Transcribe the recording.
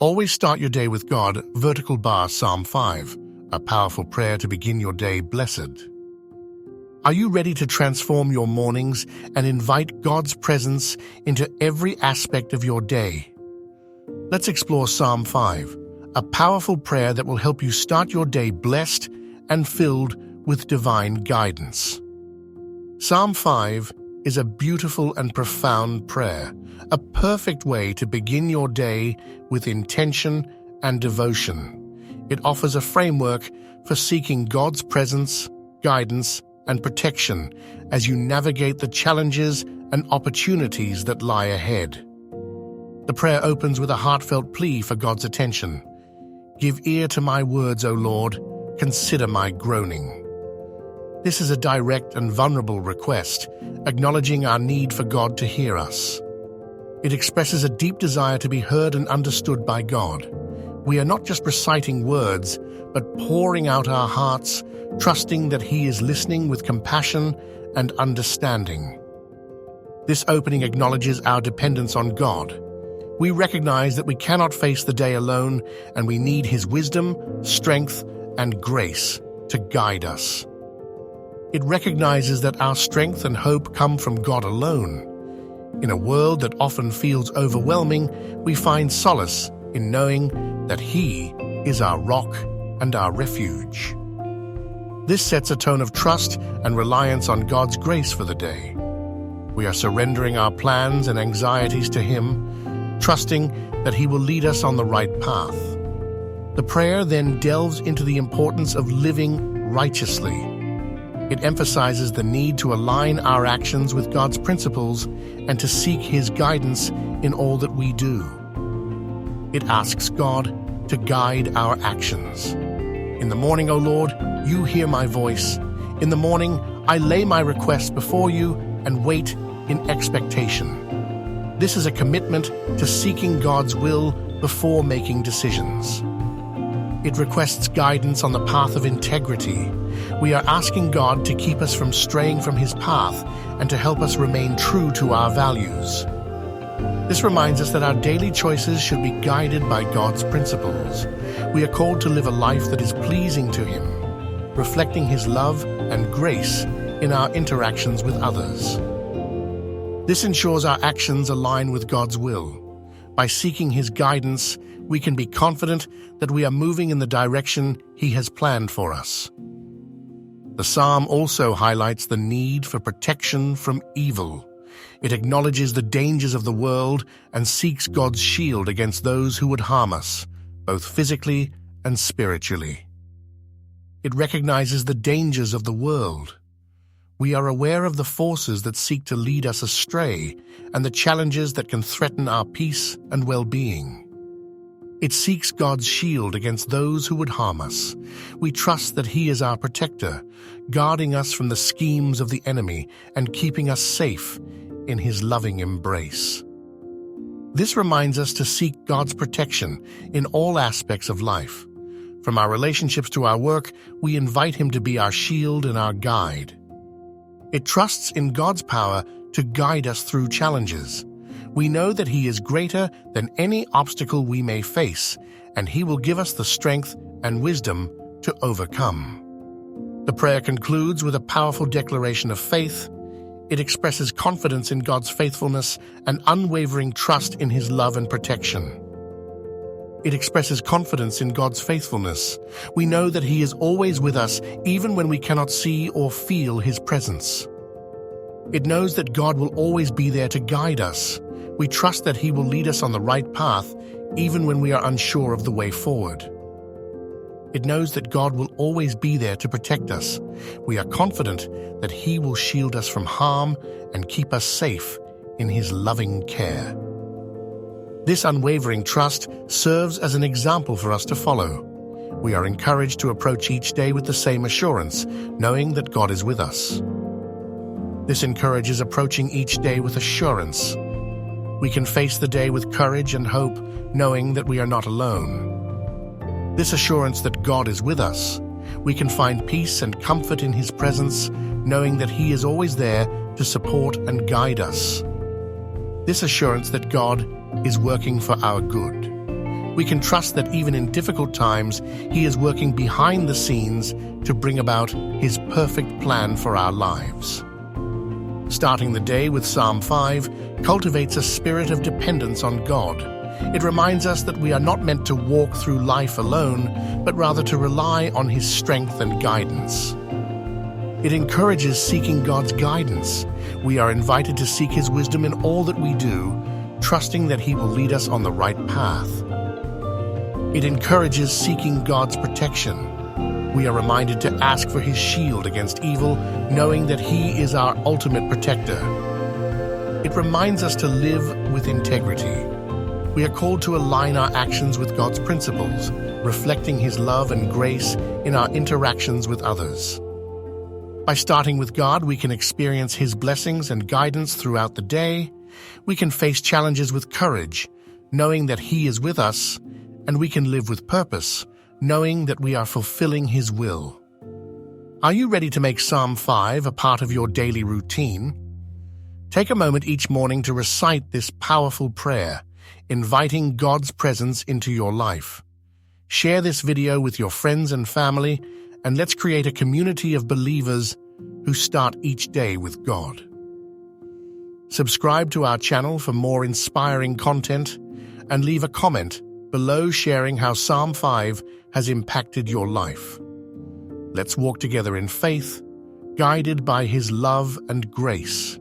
Always start your day with God, vertical bar Psalm 5, a powerful prayer to begin your day blessed. Are you ready to transform your mornings and invite God's presence into every aspect of your day? Let's explore Psalm 5, a powerful prayer that will help you start your day blessed and filled with divine guidance. Psalm 5 is a beautiful and profound prayer, a perfect way to begin your day with intention and devotion. It offers a framework for seeking God's presence, guidance, and protection as you navigate the challenges and opportunities that lie ahead. The prayer opens with a heartfelt plea for God's attention. Give ear to my words, O Lord, consider my groaning. This is a direct and vulnerable request, acknowledging our need for God to hear us. It expresses a deep desire to be heard and understood by God. We are not just reciting words, but pouring out our hearts, trusting that He is listening with compassion and understanding. This opening acknowledges our dependence on God. We recognize that we cannot face the day alone, and we need His wisdom, strength, and grace to guide us. It recognizes that our strength and hope come from God alone. In a world that often feels overwhelming, we find solace in knowing that He is our rock and our refuge. This sets a tone of trust and reliance on God's grace for the day. We are surrendering our plans and anxieties to Him, trusting that He will lead us on the right path. The prayer then delves into the importance of living righteously. It emphasizes the need to align our actions with God's principles and to seek His guidance in all that we do. It asks God to guide our actions. In the morning, O Lord, you hear my voice. In the morning, I lay my requests before you and wait in expectation. This is a commitment to seeking God's will before making decisions. It requests guidance on the path of integrity. We are asking God to keep us from straying from His path and to help us remain true to our values. This reminds us that our daily choices should be guided by God's principles. We are called to live a life that is pleasing to Him, reflecting His love and grace in our interactions with others. This ensures our actions align with God's will. By seeking His guidance, we can be confident that we are moving in the direction He has planned for us. The psalm also highlights the need for protection from evil. It acknowledges the dangers of the world and seeks God's shield against those who would harm us, both physically and spiritually. It recognizes the dangers of the world. We are aware of the forces that seek to lead us astray and the challenges that can threaten our peace and well-being. It seeks God's shield against those who would harm us. We trust that He is our protector, guarding us from the schemes of the enemy and keeping us safe in His loving embrace. This reminds us to seek God's protection in all aspects of life. From our relationships to our work, we invite Him to be our shield and our guide. It trusts in God's power to guide us through challenges. We know that He is greater than any obstacle we may face, and He will give us the strength and wisdom to overcome. The prayer concludes with a powerful declaration of faith. It expresses confidence in God's faithfulness and unwavering trust in His love and protection. It expresses confidence in God's faithfulness. We know that He is always with us, even when we cannot see or feel His presence. It knows that God will always be there to guide us. We trust that He will lead us on the right path, even when we are unsure of the way forward. It knows that God will always be there to protect us. We are confident that He will shield us from harm and keep us safe in His loving care. This unwavering trust serves as an example for us to follow. We are encouraged to approach each day with the same assurance, knowing that God is with us. This encourages approaching each day with assurance. We can face the day with courage and hope, knowing that we are not alone. This assurance that God is with us, we can find peace and comfort in His presence, knowing that He is always there to support and guide us. This assurance that God is working for our good. We can trust that even in difficult times, He is working behind the scenes to bring about His perfect plan for our lives. Starting the day with Psalm 5 cultivates a spirit of dependence on God. It reminds us that we are not meant to walk through life alone, but rather to rely on His strength and guidance. It encourages seeking God's guidance. We are invited to seek His wisdom in all that we do, trusting that He will lead us on the right path. It encourages seeking God's protection. We are reminded to ask for His shield against evil, knowing that He is our ultimate protector. It reminds us to live with integrity. We are called to align our actions with God's principles, reflecting His love and grace in our interactions with others. By starting with God, we can experience His blessings and guidance throughout the day. We can face challenges with courage, knowing that He is with us, and we can live with purpose, knowing that we are fulfilling His will. Are you ready to make Psalm 5 a part of your daily routine? Take a moment each morning to recite this powerful prayer, inviting God's presence into your life. Share this video with your friends and family, and let's create a community of believers who start each day with God. Subscribe to our channel for more inspiring content, and leave a comment below sharing how Psalm 5 has impacted your life. Let's walk together in faith, guided by His love and grace.